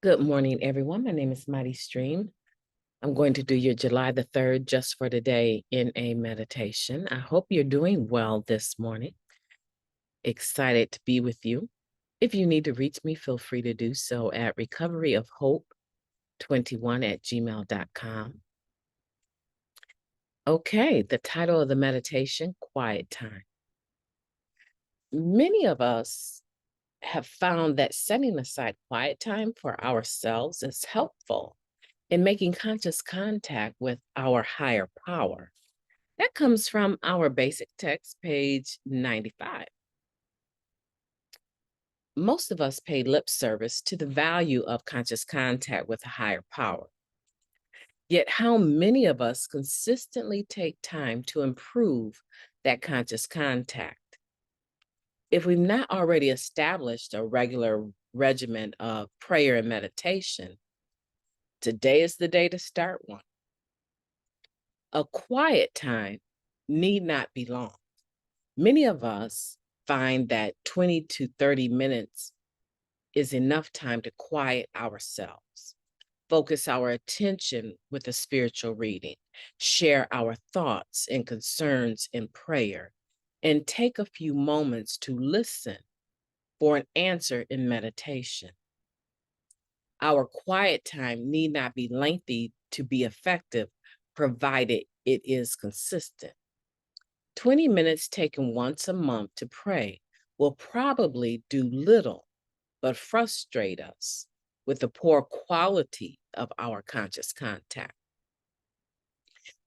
Good morning, everyone. My name is Mighty Stream. I'm going to do your July the 3rd just for today in a meditation. I hope you're doing well this morning. Excited to be with you. If you need to reach me, feel free to do so at recoveryofhope21@gmail.com. Okay, the title of the meditation, Quiet Time. Many of us have found that setting aside quiet time for ourselves is helpful in making conscious contact with our higher power. That comes from our basic text, page 95. Most of us pay lip service to the value of conscious contact with a higher power. Yet, how many of us consistently take time to improve that conscious contact? If we've not already established a regular regimen of prayer and meditation, today is the day to start one. A quiet time need not be long. Many of us find that 20 to 30 minutes is enough time to quiet ourselves, focus our attention with a spiritual reading, share our thoughts and concerns in prayer, and take a few moments to listen for an answer in meditation. Our quiet time need not be lengthy to be effective, provided it is consistent. 20 minutes taken once a month to pray will probably do little but frustrate us with the poor quality of our conscious contact.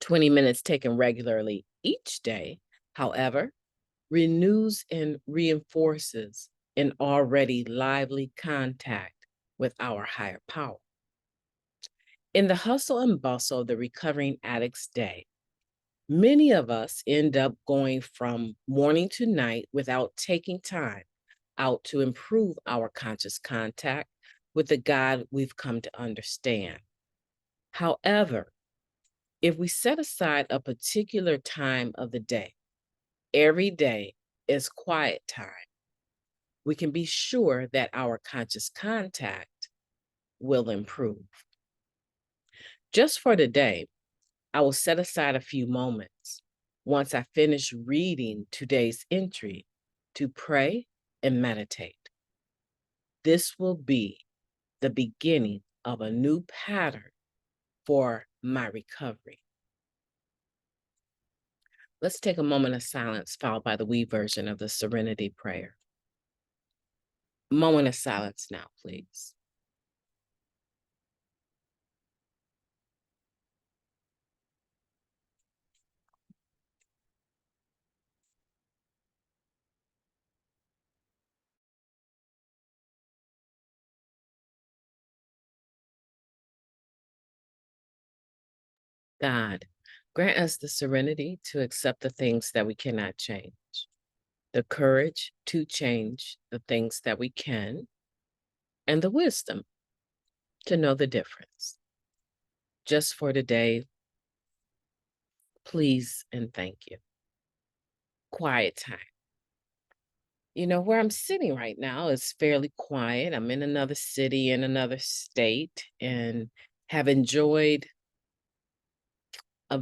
20 minutes taken regularly each day, however, renews and reinforces an already lively contact with our higher power. In the hustle and bustle of the recovering addict's day, many of us end up going from morning to night without taking time out to improve our conscious contact with the God we've come to understand. However, if we set aside a particular time of the day, every day is quiet time, we can be sure that our conscious contact will improve. Just for today, I will set aside a few moments once I finish reading today's entry to pray and meditate. This will be the beginning of a new pattern for my recovery. Let's take a moment of silence, followed by the we version of the Serenity Prayer. Moment of silence now, please. God, grant us the serenity to accept the things that we cannot change, the courage to change the things that we can, and the wisdom to know the difference. Just for today, please and thank you. Quiet time. You know, where I'm sitting right now is fairly quiet. I'm in another city, in another state, and have enjoyed I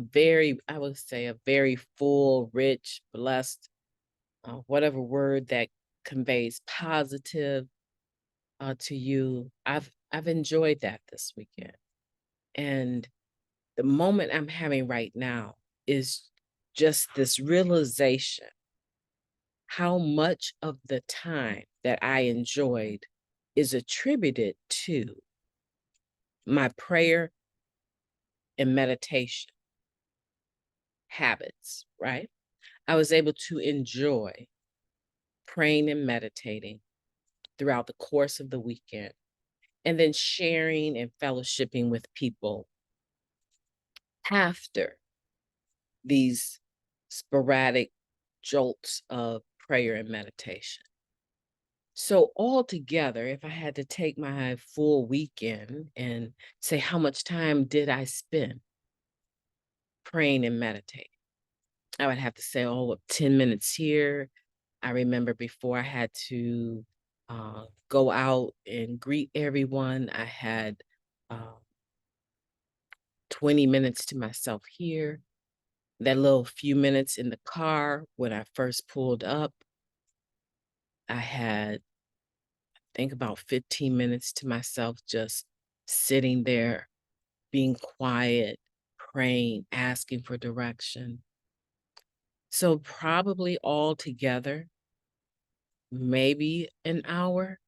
would say, a very full, rich, blessed, whatever word that conveys positive to you. I've enjoyed that this weekend. And the moment I'm having right now is just this realization how much of the time that I enjoyed is attributed to my prayer and meditation habits, right? I was able to enjoy praying and meditating throughout the course of the weekend, and then sharing and fellowshipping with people after these sporadic jolts of prayer and meditation. So, altogether, if I had to take my full weekend and say, how much time did I spend praying and meditating? I would have to say, 10 minutes here. I remember before I had to go out and greet everyone. I had uh, 20 minutes to myself here. That little few minutes in the car when I first pulled up, I had, I think, about 15 minutes to myself just sitting there, being quiet, praying, asking for direction. So, probably all together, maybe an hour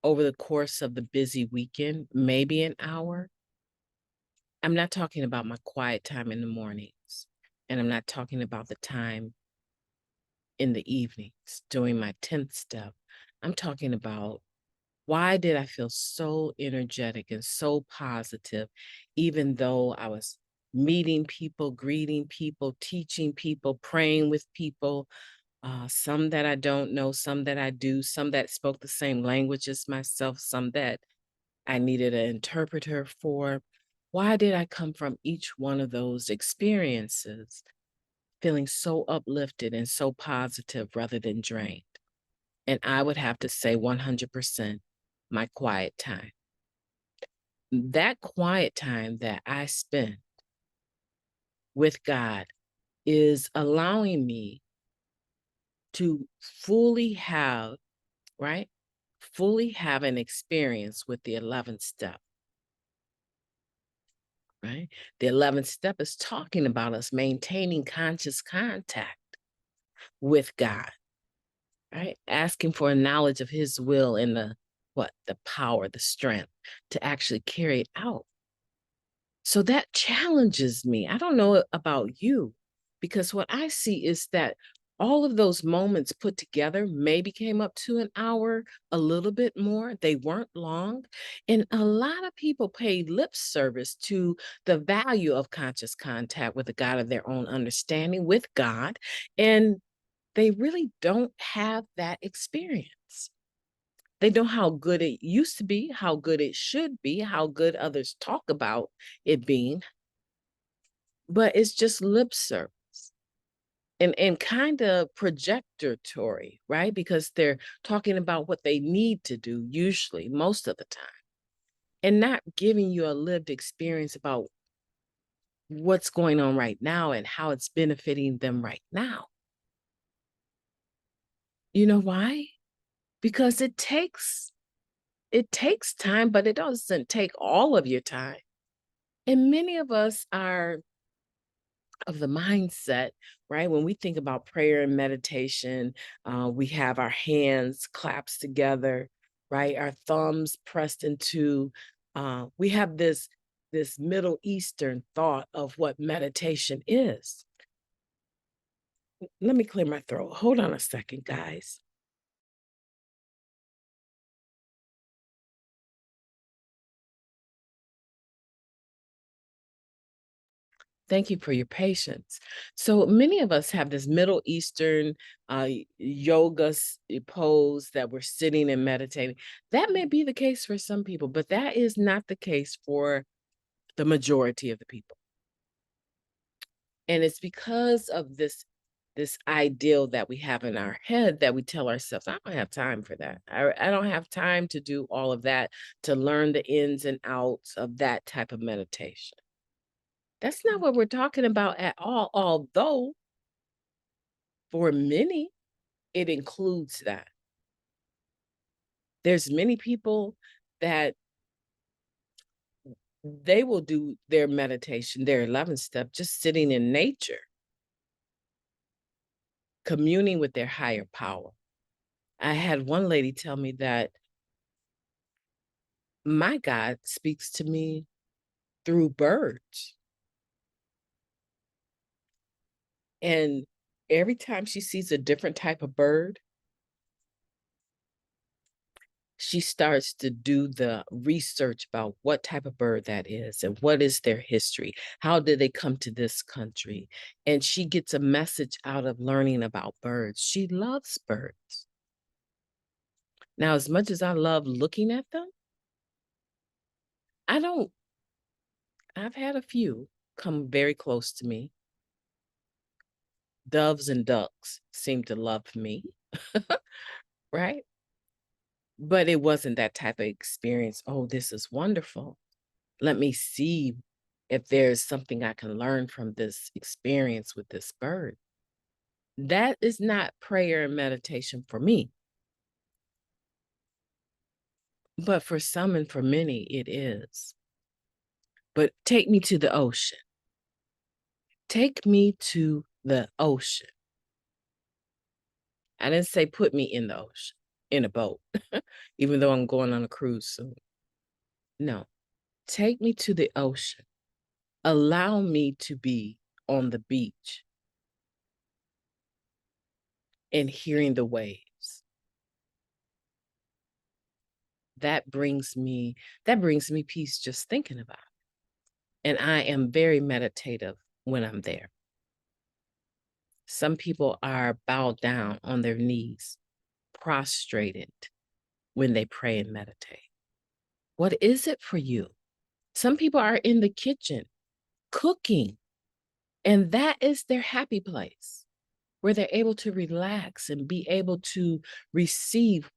over the course of the busy weekend, maybe an hour. I'm not talking about my quiet time in the mornings, and I'm not talking about the time in the evenings doing my 10th step. I'm talking about, why did I feel so energetic and so positive, even though I was meeting people, greeting people, teaching people, praying with people, some that I don't know, some that I do, some that spoke the same language as myself, some that I needed an interpreter for. Why did I come from each one of those experiences feeling so uplifted and so positive rather than drained? And I would have to say 100% my quiet time. That quiet time that I spend with God is allowing me to fully have, right? Fully have an experience with the 11th step, right? The 11th step is talking about us maintaining conscious contact with God, right? Asking for a knowledge of his will and the what? The power, the strength to actually carry it out. So that challenges me. I don't know about you, because what I see is that all of those moments put together maybe came up to an hour, a little bit more. They weren't long. And a lot of people pay lip service to the value of conscious contact with a God of their own understanding, with God. And they really don't have that experience. They know how good it used to be, how good it should be, how good others talk about it being, but it's just lip service and kind of projectory, right? Because they're talking about what they need to do, usually, most of the time, and not giving you a lived experience about what's going on right now and how it's benefiting them right now. You know why? Because it takes time, but it doesn't take all of your time. And many of us are of the mindset, right? When we think about prayer and meditation, we have our hands claps together, right? Our thumbs pressed into. We have this Middle Eastern thought of what meditation is. Let me clear my throat. Hold on a second, guys. Thank you for your patience. So many of us have this Middle Eastern yoga pose that we're sitting and meditating. That may be the case for some people, but that is not the case for the majority of the people. And it's because of this ideal that we have in our head that we tell ourselves, I don't have time for that. I don't have time to do all of that, to learn the ins and outs of that type of meditation. That's not what we're talking about at all, although for many, it includes that. There's many people that they will do their meditation, their 11th step, just sitting in nature, communing with their higher power. I had one lady tell me that my God speaks to me through birds. And every time she sees a different type of bird, she starts to do the research about what type of bird that is and what is their history. How did they come to this country? And she gets a message out of learning about birds. She loves birds. Now, as much as I love looking at them, I don't, I've had a few come very close to me. Doves and ducks seem to love me, right? But it wasn't that type of experience. Oh, this is wonderful. Let me see if there's something I can learn from this experience with this bird. That is not prayer and meditation for me. But for some and for many, it is. But take me to the ocean. Take me to the ocean. I didn't say put me in the ocean, in a boat, even though I'm going on a cruise soon. No, take me to the ocean. Allow me to be on the beach and hearing the waves. That brings me peace just thinking about it. And I am very meditative when I'm there. Some people are bowed down on their knees, prostrated when they pray and meditate. What is it for you? Some people are in the kitchen cooking, and that is their happy place where they're able to relax and be able to receive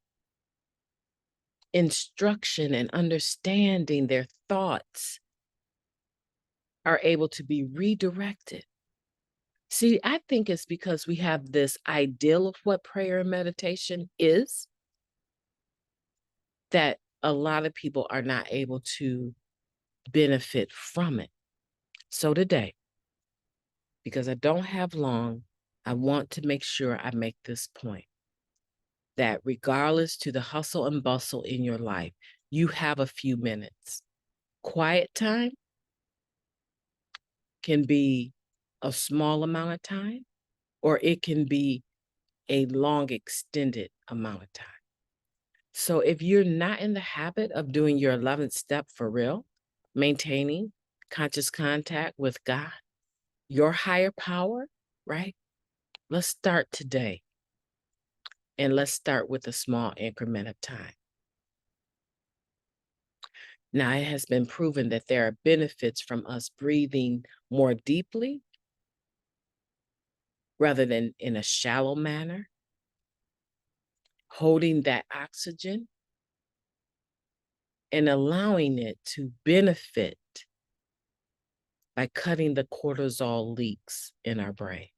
instruction and understanding. Their thoughts are able to be redirected. See, I think it's because we have this ideal of what prayer and meditation is that a lot of people are not able to benefit from it. So today, because I don't have long, I want to make sure I make this point that regardless to the hustle and bustle in your life, you have a few minutes. Quiet time can be a small amount of time, or it can be a long, extended amount of time. So if you're not in the habit of doing your 11th step for real, maintaining conscious contact with God, your higher power, right? Let's start today. And let's start with a small increment of time. Now, it has been proven that there are benefits from us breathing more deeply rather than in a shallow manner, holding that oxygen and allowing it to benefit by cutting the cortisol leaks in our brain.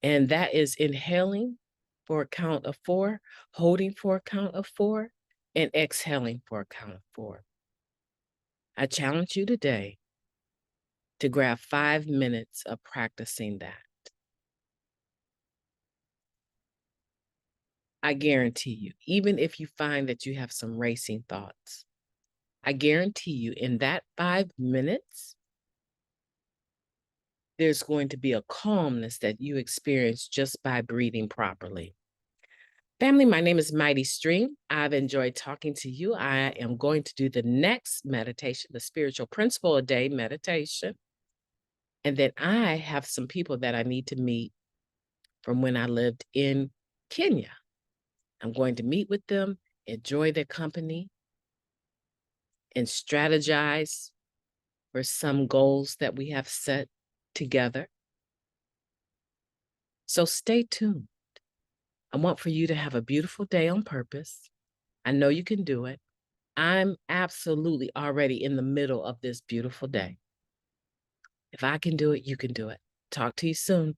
And that is inhaling for a count of 4, holding for a count of 4, and exhaling for a count of 4. I challenge you today to grab 5 minutes of practicing that. I guarantee you, even if you find that you have some racing thoughts, I guarantee you in that 5 minutes, there's going to be a calmness that you experience just by breathing properly. Family, my name is Mighty Stream. I've enjoyed talking to you. I am going to do the next meditation, the spiritual principle a day meditation. And then I have some people that I need to meet from when I lived in Kenya. I'm going to meet with them, enjoy their company, and strategize for some goals that we have set together. So stay tuned. I want for you to have a beautiful day on purpose. I know you can do it. I'm absolutely already in the middle of this beautiful day. If I can do it, you can do it. Talk to you soon.